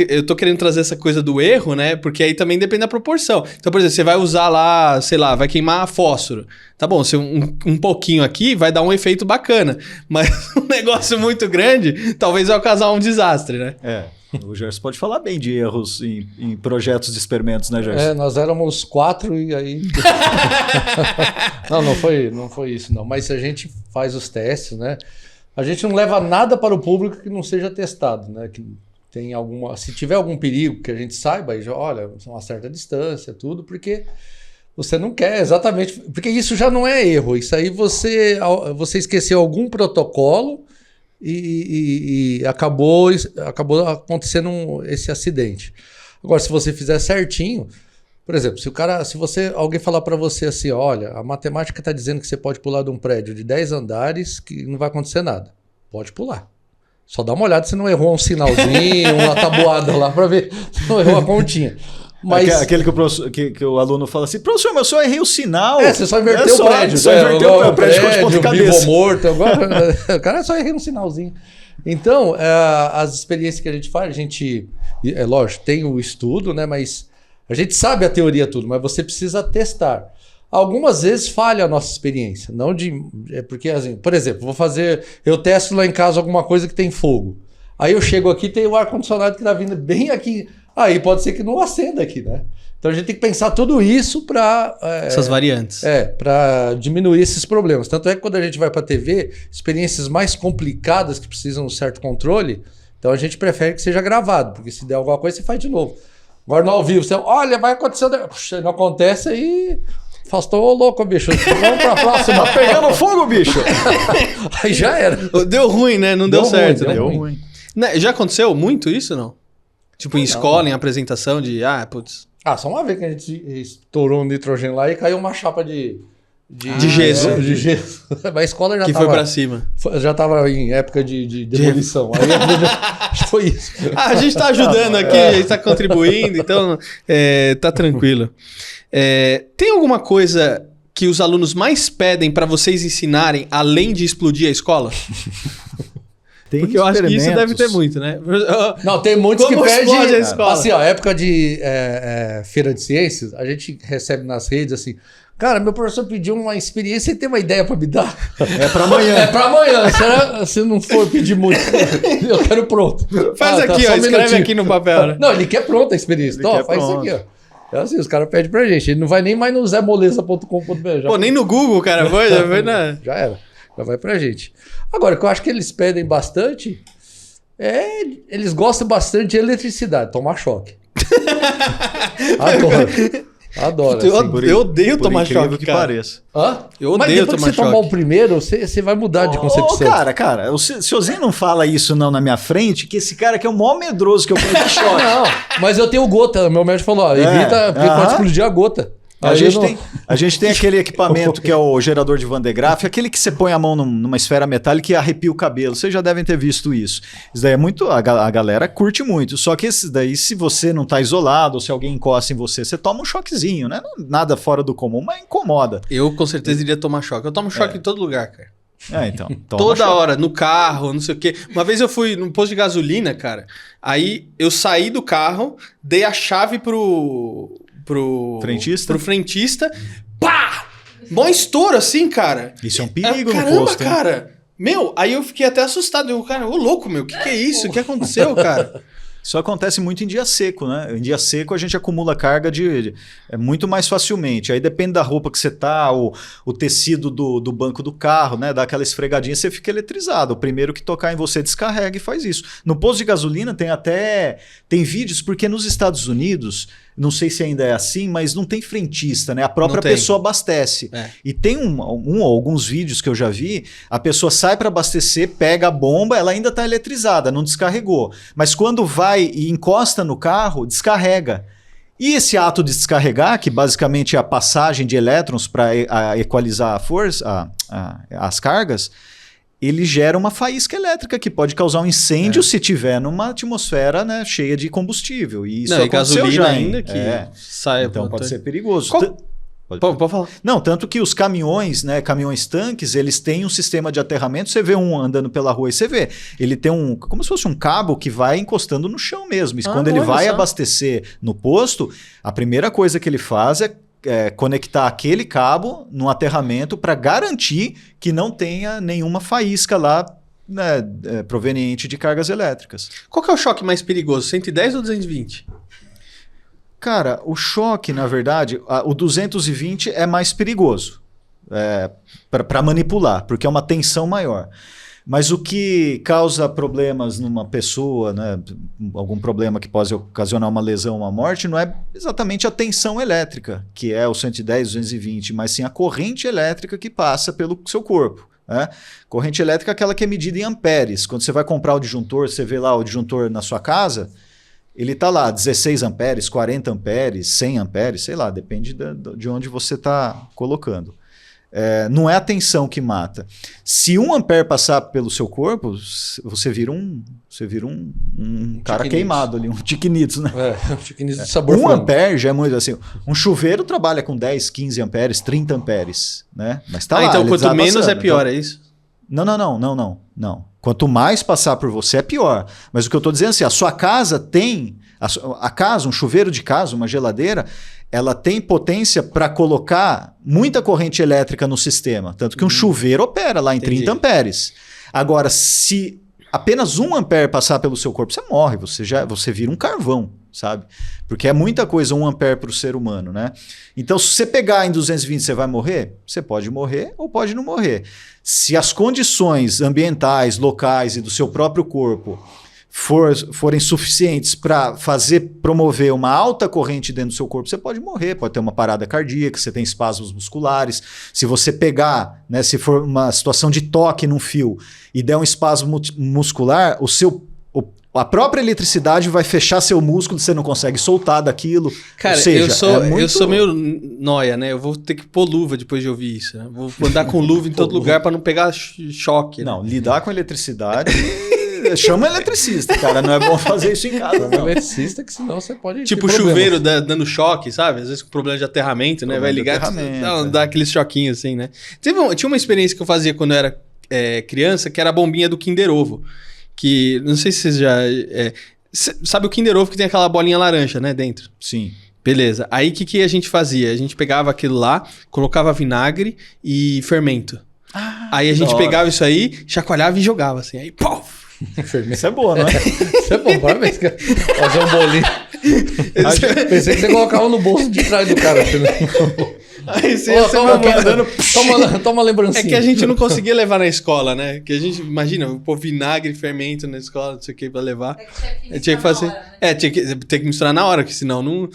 Speaker 2: eu tô querendo trazer essa coisa do erro, né? Porque aí também depende da proporção. Então, por exemplo, você vai usar lá, sei lá, vai queimar fósforo. Tá bom, se um pouquinho aqui vai dar um efeito bacana. Mas um negócio muito grande, talvez vai causar um desastre, né?
Speaker 1: O Gerson pode falar bem de erros em projetos de experimentos, né, Gerson?
Speaker 3: Nós éramos 4 e aí... não foi isso, não. Mas se a gente faz os testes, né? A gente não leva nada para o público que não seja testado, né? Que tem se tiver algum perigo que a gente saiba, olha, uma certa distância, tudo, porque Você não quer exatamente, porque isso já não é erro. Isso aí você esqueceu algum protocolo e acabou acontecendo esse acidente. Agora, se você fizer certinho, por exemplo, alguém falar para você assim, olha, a matemática está dizendo que você pode pular de um prédio de 10 andares que não vai acontecer nada. Pode pular. Só dá uma olhada se não errou um sinalzinho, uma tabuada lá para ver se não errou a continha. Mas...
Speaker 1: Aquele que o aluno fala assim, professor, mas eu só errei o sinal.
Speaker 3: Você só inverteu o prédio.
Speaker 1: Só inverteu o prédio com ponto de cabeça.
Speaker 3: Vivo ou morto. Agora, o cara só errei um sinalzinho. Então, as experiências que a gente faz, é lógico, tem o estudo, né? Mas a gente sabe a teoria tudo, mas você precisa testar. Algumas vezes falha a nossa experiência. Porque, assim, por exemplo, eu testo lá em casa alguma coisa que tem fogo. Aí eu chego aqui e tem o ar-condicionado que está vindo bem aqui. Aí pode ser que não acenda aqui, né? Então a gente tem que pensar tudo isso para...
Speaker 2: essas variantes.
Speaker 3: Para diminuir esses problemas. Tanto é que quando a gente vai para a TV, experiências mais complicadas que precisam de um certo controle, então a gente prefere que seja gravado, porque se der alguma coisa, você faz de novo. Agora no ao vivo, você olha, vai acontecer... Puxa, não acontece aí... Faustão, ô louco, bicho. Vamos pra próxima.
Speaker 1: Tá pegando fogo, bicho.
Speaker 3: Aí já era.
Speaker 2: Deu ruim, né? Não deu certo, né?
Speaker 1: Deu ruim.
Speaker 2: Já aconteceu muito isso, não? Tipo, em escola, em apresentação de... putz...
Speaker 3: só uma vez que a gente estourou um nitrogênio lá e caiu uma chapa de
Speaker 2: gesso.
Speaker 3: De gesso. Mas a escola já
Speaker 2: que
Speaker 3: tava...
Speaker 2: foi pra cima.
Speaker 3: Já tava em época de demolição. Aí foi isso.
Speaker 2: A gente tá ajudando aqui, a gente tá contribuindo, então tá tranquilo. Tem alguma coisa que os alunos mais pedem pra vocês ensinarem, além de explodir a escola? Porque eu acho que isso deve ter muito, né?
Speaker 3: Não, tem muitos
Speaker 2: Como
Speaker 3: que pedem...
Speaker 2: explode a escola?
Speaker 3: Assim, época de feira de ciências, a gente recebe nas redes assim... Cara, meu professor pediu uma experiência e tem uma ideia pra me dar.
Speaker 1: É pra amanhã.
Speaker 3: É pra amanhã. Se não for pedir muito, eu quero pronto.
Speaker 2: Faz aqui, ó. Escreve aqui no papel, né?
Speaker 3: Não, ele quer pronto a experiência. Então, faz isso aqui, ó. É assim, os caras pedem pra gente. Ele não vai nem mais no zemoleza.com.br.
Speaker 2: Pô, nem no Google, cara. Já foi na...
Speaker 3: Já era. Já vai pra gente. Agora, o que eu acho que eles pedem bastante eles gostam bastante de eletricidade, tomar choque. Adoro.
Speaker 2: Eu odeio tomar choque,
Speaker 1: que
Speaker 2: cara.
Speaker 1: pareça.
Speaker 2: Eu
Speaker 3: Mas
Speaker 2: odeio
Speaker 3: depois
Speaker 2: tomar
Speaker 3: que você tomar
Speaker 2: choque.
Speaker 3: o primeiro, você vai mudar de concepção.
Speaker 1: Cara, o senhorzinho não fala isso não na minha frente, que esse cara aqui é o maior medroso que eu conheço de choque.
Speaker 3: Não, mas eu tenho gota. Meu médico falou, evita, porque pode explodir a gota.
Speaker 1: A gente tem aquele equipamento que é o gerador de Van de Graaff, aquele que você põe a mão numa esfera metálica e arrepia o cabelo. Vocês já devem ter visto isso. Isso daí é muito... A galera curte muito. Só que esses daí, se você não tá isolado, ou se alguém encosta em você, você toma um choquezinho, né? Nada fora do comum, mas incomoda.
Speaker 2: Eu com certeza iria tomar choque. Eu tomo choque em todo lugar, cara.
Speaker 1: Então.
Speaker 2: Toda hora, no carro, não sei o quê. Uma vez eu fui num posto de gasolina, cara. Aí eu saí do carro, dei a chave pro frentista. Pá! Mó estouro assim, cara.
Speaker 1: Isso é um perigo no
Speaker 2: caramba,
Speaker 1: posto, hein?
Speaker 2: cara. Meu, aí eu fiquei até assustado. Eu, cara, ô louco, meu, que é isso? O que aconteceu, cara?
Speaker 1: Isso acontece muito em dia seco, né? Em dia seco a gente acumula carga muito mais facilmente. Aí depende da roupa que você tá, o tecido do banco do carro, né? Dá aquela esfregadinha, você fica eletrizado. O primeiro que tocar em você descarrega e faz isso. No posto de gasolina tem vídeos, porque nos Estados Unidos, não sei se ainda é assim, mas não tem frentista, né? A própria pessoa abastece. E tem alguns vídeos que eu já vi, a pessoa sai para abastecer, pega a bomba, ela ainda está eletrizada, não descarregou. Mas quando vai e encosta no carro, descarrega. E esse ato de descarregar, que basicamente é a passagem de elétrons para equalizar a força, as cargas, ele gera uma faísca elétrica que pode causar um incêndio se tiver numa atmosfera, né, cheia de combustível. E isso aconteceu
Speaker 2: gasolina
Speaker 1: já
Speaker 2: ainda que sai.
Speaker 1: Então pode ser perigoso.
Speaker 2: Pode falar.
Speaker 1: Não, tanto que os caminhões, né, caminhões-tanques, eles têm um sistema de aterramento. Você vê um andando pela rua e você vê. Ele tem como se fosse um cabo que vai encostando no chão mesmo. E quando ele vai abastecer no posto, a primeira coisa que ele faz é conectar aquele cabo no aterramento para garantir que não tenha nenhuma faísca lá, né, proveniente de cargas elétricas.
Speaker 2: Qual que é o choque mais perigoso, 110 ou 220?
Speaker 1: Cara, o choque, na verdade, o 220 é mais perigoso para manipular, porque é uma tensão maior. Mas o que causa problemas numa pessoa, né, algum problema que pode ocasionar uma lesão, uma morte, não é exatamente a tensão elétrica, que é o 110, 220, mas sim a corrente elétrica que passa pelo seu corpo. Né? Corrente elétrica é aquela que é medida em amperes. Quando você vai comprar o disjuntor, você vê lá o disjuntor na sua casa, ele está lá 16 amperes, 40 amperes, 100 amperes, sei lá, depende de onde você está colocando. Não é a tensão que mata. Se 1 ampere passar pelo seu corpo, você vira um cara queimado ali, um tiquinitos, né?
Speaker 3: Um tiquinitos de sabor
Speaker 1: 1 ampere já é muito assim. Um chuveiro trabalha com 10, 15 amperes, 30 amperes, né? Mas tá lá,
Speaker 2: então quanto menos
Speaker 1: passando,
Speaker 2: é pior, é isso?
Speaker 1: Não. Quanto mais passar por você é pior. Mas o que eu estou dizendo é assim, a sua casa tem... A casa, um chuveiro de casa, uma geladeira, ela tem potência para colocar muita corrente elétrica no sistema. Tanto que um chuveiro opera lá em 30 amperes. Agora, se apenas 1 ampere passar pelo seu corpo, você morre, você vira um carvão, sabe? Porque é muita coisa 1 ampere para o ser humano, né? Então, se você pegar em 220, você vai morrer? Você pode morrer ou pode não morrer. Se as condições ambientais, locais e do seu próprio corpo forem suficientes para promover uma alta corrente dentro do seu corpo, você pode morrer, pode ter uma parada cardíaca, você tem espasmos musculares. Se você pegar, né, se for uma situação de toque num fio e der um espasmo muscular, a própria eletricidade vai fechar seu músculo, você não consegue soltar daquilo.
Speaker 2: Cara,
Speaker 1: ou seja,
Speaker 2: eu sou meio nóia, né? Eu vou ter que pôr luva depois de ouvir isso. Né? Vou andar com luva em todo lugar para não pegar choque.
Speaker 1: Não, lidar com eletricidade... Chama eletricista, cara. Não é bom fazer isso em casa.
Speaker 3: Não. Eletricista, que senão você pode.
Speaker 2: Tipo chuveiro dando choque, sabe? Às vezes com problema de aterramento, né? Vai ligar e dá aqueles choquinhos assim, né? Tinha uma experiência que eu fazia quando eu era criança, que era a bombinha do Kinder Ovo. Que, não sei se vocês já... sabe o Kinder Ovo que tem aquela bolinha laranja, né? Dentro.
Speaker 1: Sim.
Speaker 2: Beleza. Aí o que a gente fazia? A gente pegava aquilo lá, colocava vinagre e fermento. Aí a gente pegava isso aí, chacoalhava e jogava assim. Aí, pô!
Speaker 1: Isso é boa, não é?
Speaker 3: Isso é bom, parabéns. Fazer um bolinho. Pensei que você colocava no bolso de trás do cara.
Speaker 2: Aí você mandando...
Speaker 3: Toma uma lembrancinha.
Speaker 2: É que a gente não conseguia levar na escola, né? Que a gente, imagina, pôr vinagre, fermento na escola, não sei o que, pra levar. Tinha que fazer. Tinha que ter que misturar na hora, que senão não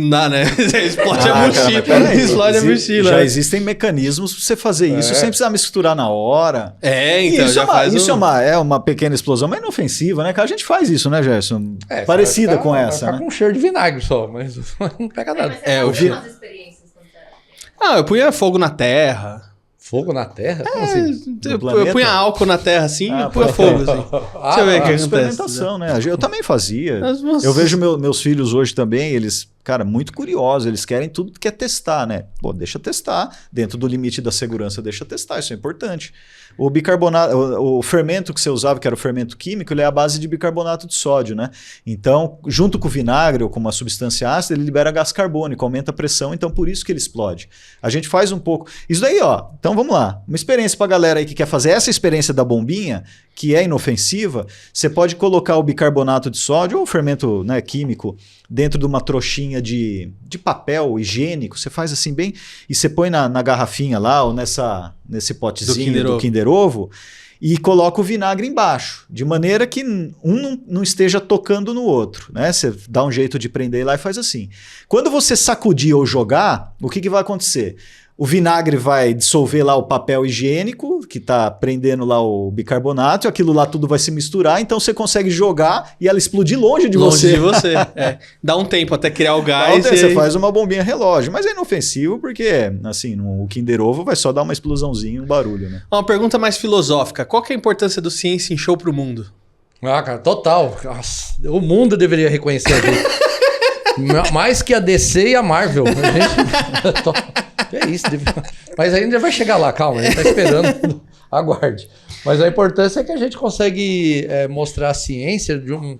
Speaker 2: dá, né? Explode a mochila. Explode a mochila.
Speaker 1: Já existem mecanismos pra você fazer isso sem precisar misturar na hora.
Speaker 2: Então
Speaker 1: isso
Speaker 2: já faz
Speaker 1: isso é uma pequena explosão, mas inofensiva, né? Que a gente faz isso, né, Gerson? Parecida com essa,
Speaker 3: vai
Speaker 1: né?
Speaker 3: Com um cheiro de vinagre só, mas não pega nada.
Speaker 4: Eu vi umas experiências quando você era...
Speaker 2: eu punha fogo na terra.
Speaker 3: Fogo na terra? Como assim?
Speaker 2: Eu punha álcool na terra assim e punha fogo assim. Deixa eu ver o que acontece.
Speaker 1: Experimentação, né? Eu também fazia. Eu vejo meus filhos hoje também, eles, cara, muito curiosos, eles querem tudo que quer testar, né? Pô, deixa testar, dentro do limite da segurança, deixa testar, isso é importante. O bicarbonato, o fermento que você usava, que era o fermento químico, ele é a base de bicarbonato de sódio, né? Então, junto com o vinagre ou com uma substância ácida, ele libera gás carbônico, aumenta a pressão, então por isso que ele explode. A gente faz um pouco... Isso daí, ó, então vamos lá. Uma experiência pra galera aí que quer fazer essa experiência da bombinha, que é inofensiva, você pode colocar o bicarbonato de sódio ou o fermento, né, químico dentro de uma trouxinha de papel higiênico, você faz assim bem, e você põe na garrafinha lá, ou nesse potezinho do Kinder Ovo, e coloca o vinagre embaixo, de maneira que um não esteja tocando no outro, né? Você dá um jeito de prender lá e faz assim. Quando você sacudir ou jogar, o que vai acontecer? O vinagre vai dissolver lá o papel higiênico, que está prendendo lá o bicarbonato, e aquilo lá tudo vai se misturar, então você consegue jogar e ela explodir longe de você.
Speaker 2: Dá um tempo até criar o gás.
Speaker 1: Você faz uma bombinha relógio, mas é inofensivo porque, assim, o Kinder Ovo vai só dar uma explosãozinha, um barulho, né?
Speaker 2: Uma pergunta mais filosófica. Qual que é a importância do Ciência em Show pro mundo?
Speaker 3: Cara, total. Nossa, o mundo deveria reconhecer a gente. Mais que a DC e a Marvel. A gente... É isso. Mas ainda vai chegar lá, calma. A gente tá esperando. Aguarde. Mas a importância é que a gente consegue mostrar a ciência de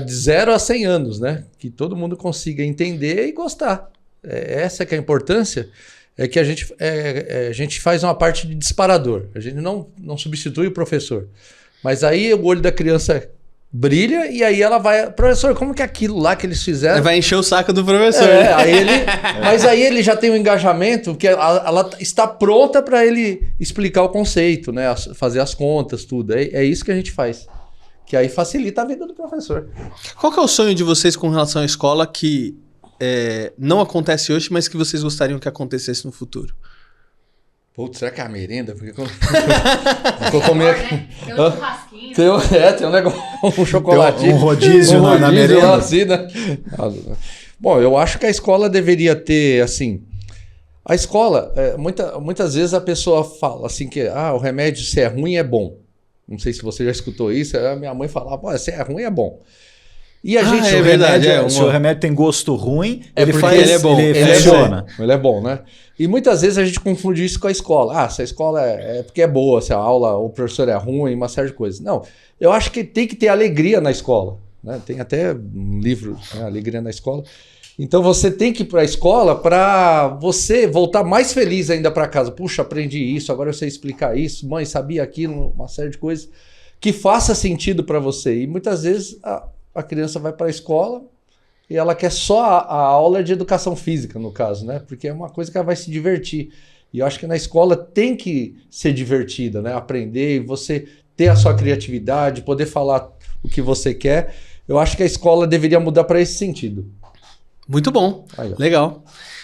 Speaker 3: 0 a 100 anos, né? Que todo mundo consiga entender e gostar. Essa que é a importância. É que a gente faz uma parte de disparador. A gente não substitui o professor. Mas aí o olho da criança brilha e aí ela vai... Professor, como que é aquilo lá que eles fizeram?
Speaker 2: Vai encher o saco do professor.
Speaker 3: Mas aí ele já tem um engajamento que ela está pronta para ele explicar o conceito, né? Fazer as contas, tudo. É isso que a gente faz. Que aí facilita a vida do professor.
Speaker 2: Qual que é o sonho de vocês com relação à escola que não acontece hoje, mas que vocês gostariam que acontecesse no futuro?
Speaker 3: Putz, será que é a merenda? Porque quando
Speaker 4: Tem um churrasquinho.
Speaker 3: tem um negócio, um chocolatinho.
Speaker 1: Um rodízio na merenda.
Speaker 3: Assim, né? Bom, eu acho que a escola deveria ter, assim... A escola, muitas vezes a pessoa fala assim que o remédio, se é ruim, é bom. Não sei se você já escutou isso. A minha mãe falava, se é ruim, é bom. E a gente...
Speaker 1: É verdade. Se o remédio tem gosto ruim, ele
Speaker 3: bom.
Speaker 1: Ele funciona.
Speaker 3: Ele é bom, né? E muitas vezes a gente confunde isso com a escola. Se a escola é porque é boa, se a aula, o professor é ruim, uma série de coisas. Não, eu acho que tem que ter alegria na escola. Né? Tem até um livro, Alegria na Escola. Então você tem que ir para a escola para você voltar mais feliz ainda para casa. Puxa, aprendi isso, agora eu sei explicar isso. Mãe, sabia aquilo, uma série de coisas que faça sentido para você. E muitas vezes a criança vai para a escola e ela quer só a aula de educação física, no caso, né? Porque é uma coisa que ela vai se divertir. E eu acho que na escola tem que ser divertida, né? Aprender, você ter a sua criatividade, poder falar o que você quer. Eu acho que a escola deveria mudar para esse sentido.
Speaker 2: Muito bom.
Speaker 3: Aí,
Speaker 2: legal.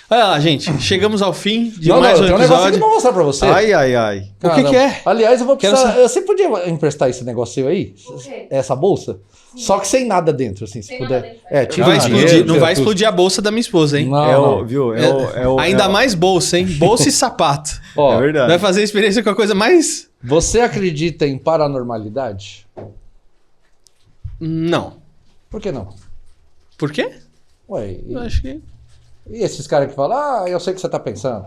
Speaker 2: Olha lá, gente. Chegamos ao fim de
Speaker 3: mais
Speaker 2: um
Speaker 3: tem um negócio
Speaker 2: episódio.
Speaker 3: que eu vou mostrar para você.
Speaker 1: Ai.
Speaker 2: O que é?
Speaker 3: Aliás, eu vou
Speaker 2: Quero
Speaker 3: precisar... Você podia emprestar esse negocinho aí?
Speaker 4: O quê?
Speaker 3: Essa bolsa? Sim. Só que sem nada dentro, assim, se
Speaker 4: Sem
Speaker 3: puder.
Speaker 4: nada dentro.
Speaker 3: Tira
Speaker 2: Não vai
Speaker 3: o
Speaker 2: explodir,
Speaker 3: dinheiro,
Speaker 2: não
Speaker 3: tira
Speaker 2: vai
Speaker 3: tudo.
Speaker 2: explodir a bolsa da minha esposa, hein?
Speaker 3: Não,
Speaker 2: Ainda mais bolsa, hein? Bolsa e sapato.
Speaker 3: Ó,
Speaker 1: É verdade.
Speaker 2: Vai fazer experiência com a coisa mais...
Speaker 3: você acredita em paranormalidade?
Speaker 2: Não.
Speaker 3: Por que não?
Speaker 2: Por quê?
Speaker 3: Ué,
Speaker 2: Eu acho que...
Speaker 3: e esses caras que falam, eu sei o que você tá pensando.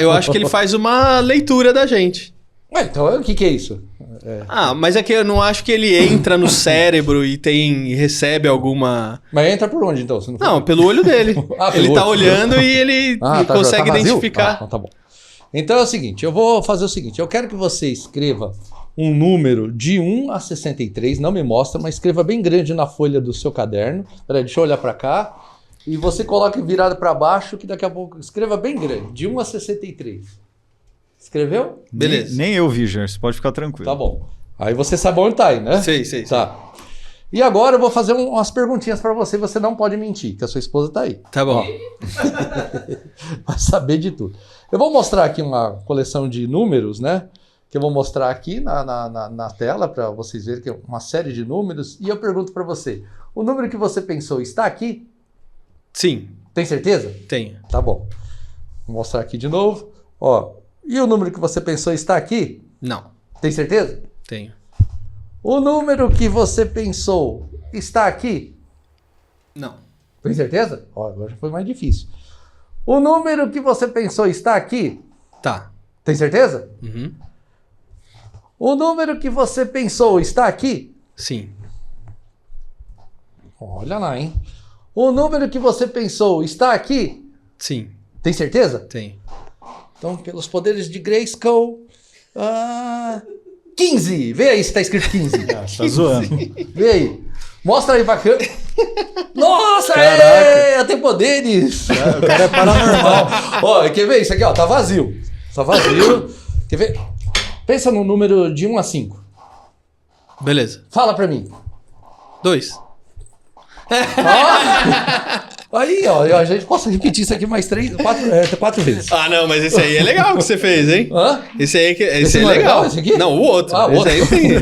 Speaker 2: eu acho que ele faz uma leitura da gente.
Speaker 3: Ué, então o que é isso?
Speaker 2: Mas é que eu não acho que ele entra no cérebro e recebe alguma...
Speaker 3: Mas entra por onde, então? Se
Speaker 2: Não, pelo olho dele.
Speaker 3: Pelo
Speaker 2: Ele tá
Speaker 3: olho.
Speaker 2: olhando e ele consegue
Speaker 3: tá vazio?
Speaker 2: identificar.
Speaker 3: Então tá bom. Então é o seguinte, eu vou fazer o seguinte, eu quero que você escreva um número de 1 a 63, não me mostra, mas escreva bem grande na folha do seu caderno. Peraí, deixa eu olhar para cá. E você coloca virado para baixo, que daqui a pouco escreva bem grande, de 1 a 63. Escreveu?
Speaker 2: Beleza.
Speaker 1: Nem eu vi, Gerson. Pode ficar tranquilo.
Speaker 3: Tá bom. Aí você sabe onde tá aí, né?
Speaker 2: Sei.
Speaker 3: Tá. E agora eu vou fazer umas perguntinhas para você, você não pode mentir, que a sua esposa tá aí.
Speaker 2: Tá bom.
Speaker 3: Vai saber de tudo. Eu vou mostrar aqui uma coleção de números, né? Que eu vou mostrar aqui na tela para vocês verem que é uma série de números. E eu pergunto para você, o número que você pensou está aqui?
Speaker 2: Sim,
Speaker 3: Tem certeza?
Speaker 2: tenho.
Speaker 3: Tá bom. Vou mostrar aqui de novo. Ó, e o número que você pensou está aqui?
Speaker 2: Não,
Speaker 3: Tem certeza?
Speaker 2: tenho.
Speaker 3: O número que você pensou está aqui?
Speaker 2: Não.
Speaker 3: Tem certeza? Ó, agora já foi mais difícil. O número que você pensou está aqui?
Speaker 2: Tá.
Speaker 3: Tem certeza?
Speaker 2: Uhum.
Speaker 3: O número que você pensou está aqui?
Speaker 2: Sim.
Speaker 3: Olha lá, hein? O número que você pensou está aqui?
Speaker 2: Sim,
Speaker 3: Tem certeza?
Speaker 2: tenho.
Speaker 3: Então, pelos poderes de Grayskull... 15! Vê aí se tá escrito 15.
Speaker 1: Tá zoando.
Speaker 3: Vê aí. Mostra aí pra câmera. Nossa, eu tenho poderes!
Speaker 1: O cara é paranormal.
Speaker 3: Ó, quer ver isso aqui, ó? Tá vazio. Tá vazio. Quer ver? Pensa no número de 1 a 5.
Speaker 2: Beleza.
Speaker 3: Fala pra mim.
Speaker 2: 2.
Speaker 3: Aí, ó, a gente posso repetir isso aqui mais 4 vezes.
Speaker 2: Não, mas esse aí é legal que você fez, hein?
Speaker 3: Hã?
Speaker 2: Esse aí
Speaker 3: Esse
Speaker 2: é
Speaker 3: não é
Speaker 2: legal.
Speaker 3: legal, esse aqui?
Speaker 2: Não, o outro.
Speaker 3: Ah, o outro.
Speaker 2: Esse aí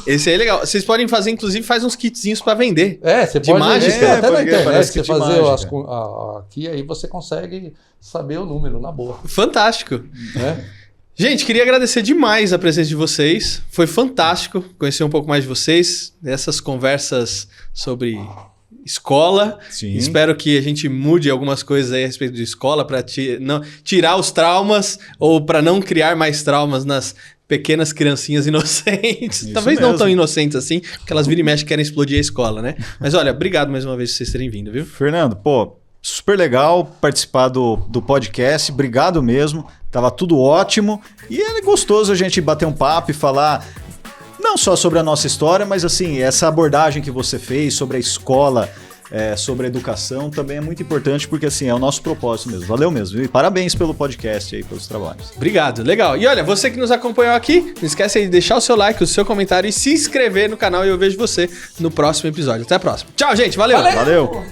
Speaker 2: esse aí é legal. Vocês podem fazer, inclusive, faz uns kitzinhos pra vender.
Speaker 3: Você
Speaker 2: De
Speaker 3: pode
Speaker 2: mágica?
Speaker 3: ver até na
Speaker 1: porque
Speaker 3: internet,
Speaker 1: parece
Speaker 3: você
Speaker 1: que de
Speaker 3: fazer
Speaker 1: mágica.
Speaker 3: aqui, aí você consegue saber o número na boa.
Speaker 2: Fantástico.
Speaker 3: Né?
Speaker 2: Gente, queria agradecer demais a presença de vocês. Foi fantástico conhecer um pouco mais de vocês, dessas conversas sobre escola.
Speaker 1: Sim.
Speaker 2: Espero que a gente mude algumas coisas aí a respeito de escola para tirar os traumas ou para não criar mais traumas nas pequenas criancinhas inocentes.
Speaker 1: Isso
Speaker 2: Talvez não
Speaker 1: mesmo.
Speaker 2: tão inocentes assim, porque elas viram e mexem e querem explodir a escola, né? Mas olha, obrigado mais uma vez por vocês terem vindo, viu?
Speaker 1: Fernando, super legal participar do podcast. Obrigado mesmo. Tava tudo ótimo. E é gostoso a gente bater um papo e falar Não só sobre a nossa história, mas assim, essa abordagem que você fez sobre a escola, sobre a educação, também é muito importante, porque assim, é o nosso propósito mesmo. Valeu mesmo. E parabéns pelo podcast aí, pelos trabalhos.
Speaker 2: Obrigado, legal. E olha, você que nos acompanhou aqui, não esquece aí de deixar o seu like, o seu comentário e se inscrever no canal e eu vejo você no próximo episódio. Até a próxima. Tchau, gente. Valeu.
Speaker 1: Valeu.